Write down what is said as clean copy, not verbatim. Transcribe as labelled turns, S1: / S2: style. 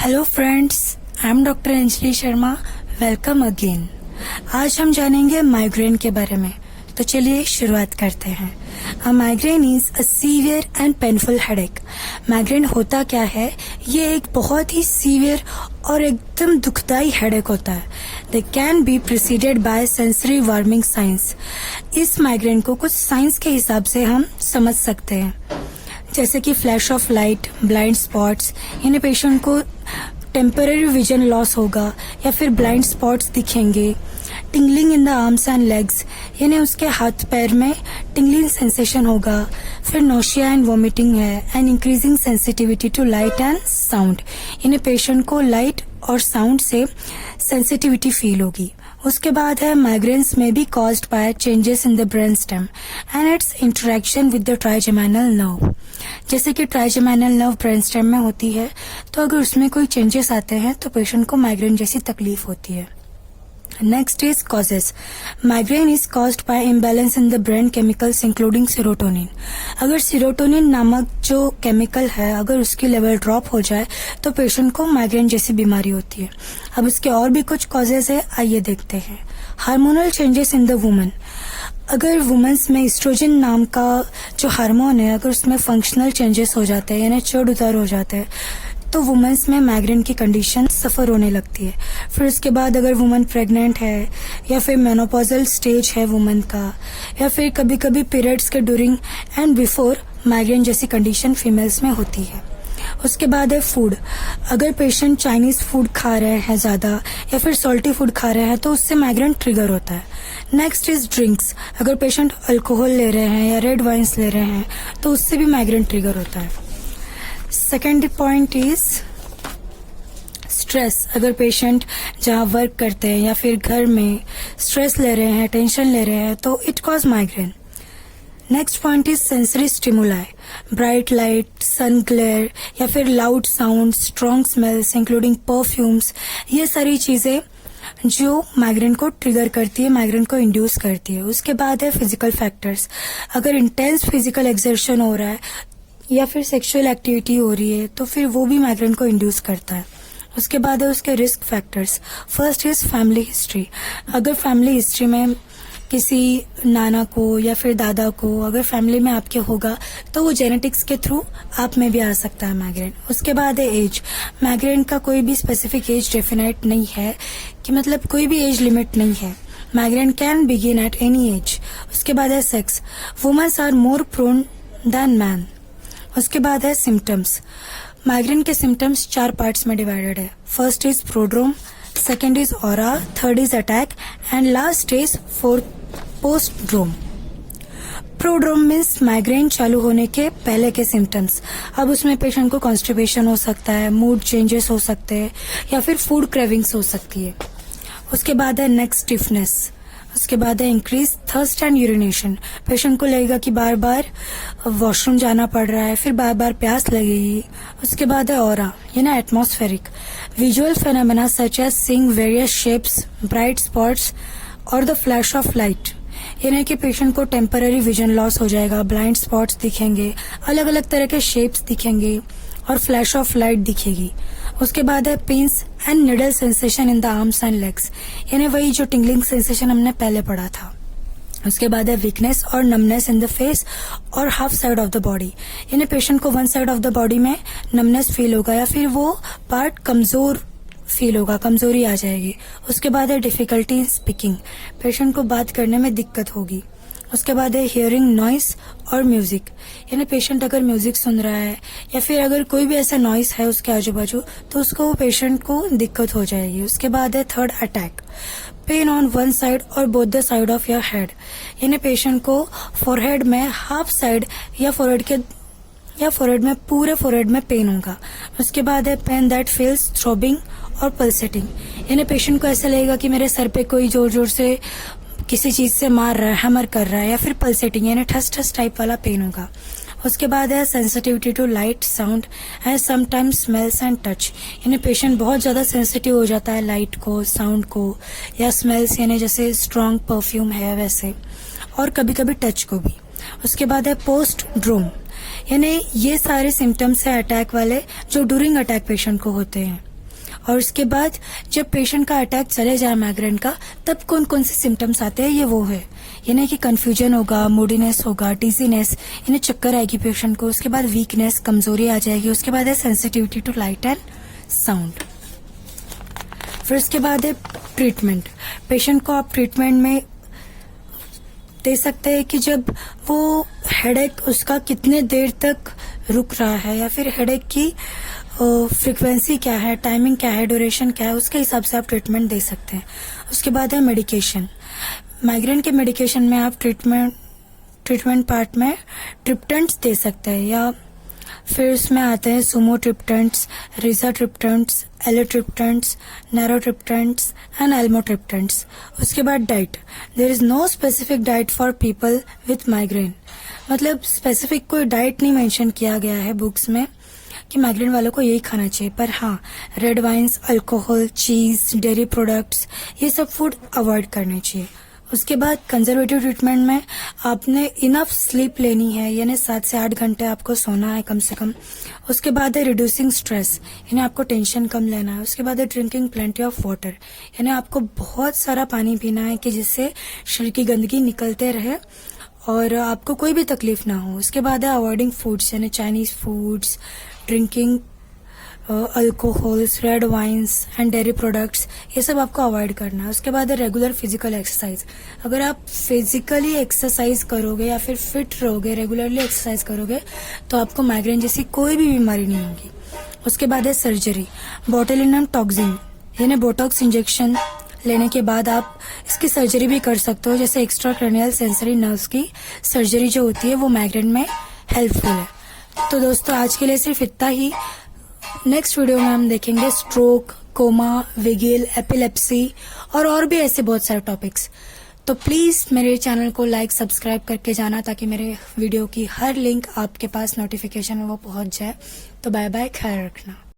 S1: Hello friends, I am doctor Anjali Sharma. Welcome again. आज हम जानेंगे माइग्रेन के बारे में। तो चलिए शुरुआत करते हैं। A migraine is a severe and painful headache. Migraine होता क्या है? ये एक बहुत ही सीवियर और एकदम दुखदाई हेडेक होता है। They can be preceded by sensory warming science. इस माइग्रेन को कुछ साइंस के हिसाब से हम समझ सकते हैं, जैसे कि flash of light, blind spots, यानी पेशेंट को टेम्पररी विजन लॉस होगा या फिर ब्लाइंड स्पॉट्स दिखेंगे। Tingling in the arms and legs, यानी उसके हाथ पैर में टिंगलिंग सेंसेशन होगा। फिर नोशिया एंड वॉमिटिंग है। And increasing sensitivity to light and sound, यानी पेशेंट को लाइट और साउंड से सेंसिटिविटी फील होगी। उसके बाद है माइग्रेन्स में be caused by changes in the brain stem and it's interaction with the trigeminal nerve. जैसे कि ट्राइजेमिनल नर्व ब्रेन स्टेम में होती है, तो अगर उसमें कोई चेंजेस आते हैं तो पेशेंट को माइग्रेन जैसी तकलीफ होती है। Next is causes. Migraine is caused by imbalance in the brain chemicals including serotonin. अगर सीरोटोनिन नामक जो केमिकल है, अगर उसकी लेवल ड्रॉप हो जाए तो पेशेंट को माइग्रेन जैसी बीमारी होती है। अब इसके और भी कुछ कॉजेस है, आइए देखते हैं। Hormonal changes in the woman. अगर वुमेन्स में एस्ट्रोजन नाम का जो हार्मोन है, अगर उसमें फंक्शनल चेंजेस हो जाते हैं, यानी चढ़ उतार हो जाते हैं, तो वुमेन्स में माइग्रेन की कंडीशन सफ़र होने लगती है। फिर उसके बाद अगर वुमन प्रेग्नेंट है या फिर मेनोपॉजल स्टेज है वुमन का, या फिर कभी कभी पीरियड्स के ड्यूरिंग एंड बिफोर, माइग्रेन जैसी कंडीशन फीमेल्स में होती है। उसके बाद है फूड। अगर पेशेंट चाइनीज फूड खा रहे हैं ज़्यादा या फिर सॉल्टी फूड खा रहे हैं तो उससे माइग्रेन ट्रिगर होता है। Next is drinks. अगर पेशेंट अल्कोहल ले रहे हैं या रेड वाइन्स ले रहे हैं तो उससे भी माइग्रेन ट्रिगर होता है। Second point is stress. अगर पेशेंट जहाँ वर्क करते हैं या फिर घर में स्ट्रेस ले रहे हैं, टेंशन ले रहे हैं, तो it cause migraine. Next point is sensory stimuli. Bright light, sun glare या फिर loud sound, strong smells including perfumes, ये सारी चीज़ें जो माइग्रेन को ट्रिगर करती है, माइग्रेन को इंड्यूस करती है। उसके बाद है फिजिकल फैक्टर्स। अगर इंटेंस फिजिकल एक्सर्शन हो रहा है या फिर सेक्सुअल एक्टिविटी हो रही है तो फिर वो भी माइग्रेन को इंड्यूस करता है। उसके बाद है उसके risk factors. First is family history. अगर फैमिली हिस्ट्री में किसी नाना को या फिर दादा को अगर फैमिली में आपके होगा तो वो जेनेटिक्स के थ्रू आप में भी आ सकता है माइग्रेन। उसके बाद है एज। माइग्रेन का कोई भी स्पेसिफिक एज डेफिनेट नहीं है, कि मतलब कोई भी एज लिमिट नहीं है। Migraine can begin at any age. उसके बाद है sex. Womens are more prone than man. उसके बाद है सिम्टम्स। माइग्रेन के सिम्टम्स 4 पार्ट्स में डिवाइडेड है। First is prodrome, second is aura, third is attack and last is postdrome. Prodrome means migraine चालू होने के पहले के सिम्टम्स। अब उसमें पेशेंट को कॉन्स्टिपेशन हो सकता है, मूड चेंजेस हो सकते हैं या फिर फूड क्रेविंग्स हो सकती है। उसके बाद है नेक स्टिफनेस। उसके बाद है increase thirst and urination. Patient को लगेगा कि बार बार वॉशरूम जाना पड़ रहा है, फिर बार बार प्यास लगेगी। उसके बाद है ऑरा, यानी atmospheric. Visual phenomena such as seeing various shapes, bright spots और द फ्लैश ऑफ लाइट, यानी कि पेशेंट को टेम्पररी विजन लॉस हो जाएगा, ब्लाइंड स्पॉट्स दिखेंगे, अलग अलग तरह के शेप्स दिखेंगे और फ्लैश ऑफ लाइट दिखेगी। उसके बाद है pins and needle sensation in the arms and legs, यानी वही जो टिंगलिंग सेंसेशन हमने पहले पढ़ा था। उसके बाद है वीकनेस और नमनेस इन द फेस और half side of the body, यानी पेशेंट को one side of the body में नमनेस फील होगा या फिर वो पार्ट कमजोर फील होगा, कमजोरी आ जाएगी। उसके बाद है डिफिकल्टी इन स्पीकिंग। पेशेंट को बात करने में दिक्कत होगी। उसके बाद है हियरिंग नॉइस और म्यूजिक, यानी पेशेंट अगर म्यूजिक सुन रहा है या फिर अगर कोई भी ऐसा नॉइस है उसके आजू बाजू तो उसको पेशेंट को दिक्कत हो जाएगी। उसके बाद है third attack. Pain on one side और both the side of your head, यानी पेशेंट को फोरहेड में हाफ साइड या फोरहेड में पूरे फोरहेड में पेन होगा। उसके बाद है पेन दैट फील्स थ्रोबिंग और पल्सेटिंग, यानी पेशेंट को ऐसा लगेगा कि मेरे सर पे कोई जोर जोर से किसी चीज से मार रहा है, हैमर कर रहा है, या फिर पल्सेटिंग यानी ठस ठस टाइप वाला पेन होगा। उसके बाद है sensitivity to light, sound and sometimes smells and touch, यानी पेशेंट बहुत ज्यादा सेंसिटिव हो जाता है लाइट को, साउंड को या स्मेल्स, यानी जैसे स्ट्रॉन्ग परफ्यूम है वैसे, और कभी कभी टच को भी। उसके बाद है पोस्ट ड्रोम, यानी ये सारे सिम्टम्स है अटैक वाले जो ड्यूरिंग अटैक पेशेंट को होते हैं। और उसके बाद जब पेशेंट का अटैक चले जाए माइग्रेन का, तब कौन कौन से सिम्टम्स आते हैं ये वो है, यानी कि कन्फ्यूजन होगा, मूडीनेस होगा, डिजीनेस, यानी चक्कर आएगी पेशेंट को, उसके बाद वीकनेस, कमजोरी आ जाएगी, उसके बाद है sensitivity to light and sound. फिर उसके बाद है ट्रीटमेंट। पेशेंट को आप ट्रीटमेंट में दे सकते हैं कि जब वो हेडेक उसका कितने देर तक रुक रहा है, या फिर हेडेक की फ्रीक्वेंसी क्या है, टाइमिंग क्या है, ड्यूरेशन क्या है, उसके हिसाब से आप ट्रीटमेंट दे सकते हैं। उसके बाद है मेडिकेशन। माइग्रेन के मेडिकेशन में आप ट्रीटमेंट पार्ट में ट्रिप्टेंट्स दे सकते हैं, या फिर उसमें आते हैं सुमोट्रिप्टेंट्स, रिजाट्रिप्टेंट्स, एलोट्रिप्टेंट्स, नैरोट्रिप्टेंट्स एंड एल्मोट्रिप्टेंट्स। उसके बाद diet. There is no specific diet for people with migraine, मतलब स्पेसिफिक कोई डाइट नहीं मेंशन किया गया है बुक्स में कि माइग्रेन वालों को यही खाना चाहिए, पर हाँ रेड वाइन्स, अल्कोहल, चीज, डेयरी प्रोडक्ट्स, ये सब फूड अवॉइड करने चाहिए। उसके बाद कंजर्वेटिव ट्रीटमेंट में आपने इनफ स्लीप लेनी है, यानी 7 से 8 घंटे आपको सोना है कम से कम। उसके बाद है रिड्यूसिंग स्ट्रेस, यानी आपको टेंशन कम लेना है। उसके बाद है ड्रिंकिंग प्लेंटी ऑफ वाटर, यानी आपको बहुत सारा पानी पीना है कि जिससे शरीर की गंदगी निकलते रहे और आपको कोई भी तकलीफ ना हो। उसके बाद है अवॉइडिंग फूड्स, यानी Chinese foods, drinking alcohols, red wines and dairy products, ये सब आपको अवॉइड करना है। उसके बाद है रेगुलर फिजिकल एक्सरसाइज। अगर आप फिजिकली एक्सरसाइज करोगे या फिर फिट रहोगे, रेगुलरली एक्सरसाइज करोगे, तो आपको माइग्रेन जैसी कोई भी बीमारी नहीं होगी। उसके बाद है सर्जरी। बोटुलिनम टॉक्सिन यानी बोटॉक्स इंजेक्शन लेने के बाद आप इसकी सर्जरी भी कर सकते हो, जैसे एक्स्ट्रा क्रैनियल सेंसरी नर्व्स की सर्जरी जो होती है वो माइग्रेन में हेल्पफुल है। तो दोस्तों आज के लिए सिर्फ इतना ही। नेक्स्ट वीडियो में हम देखेंगे स्ट्रोक, कोमा, विगिल, एपिलेप्सी और भी ऐसे बहुत सारे टॉपिक्स। तो प्लीज मेरे चैनल को लाइक, सब्सक्राइब करके जाना ताकि मेरे वीडियो की हर लिंक आपके पास नोटिफिकेशन में वो पहुंच जाए। तो बाय बाय, ख्याल रखना।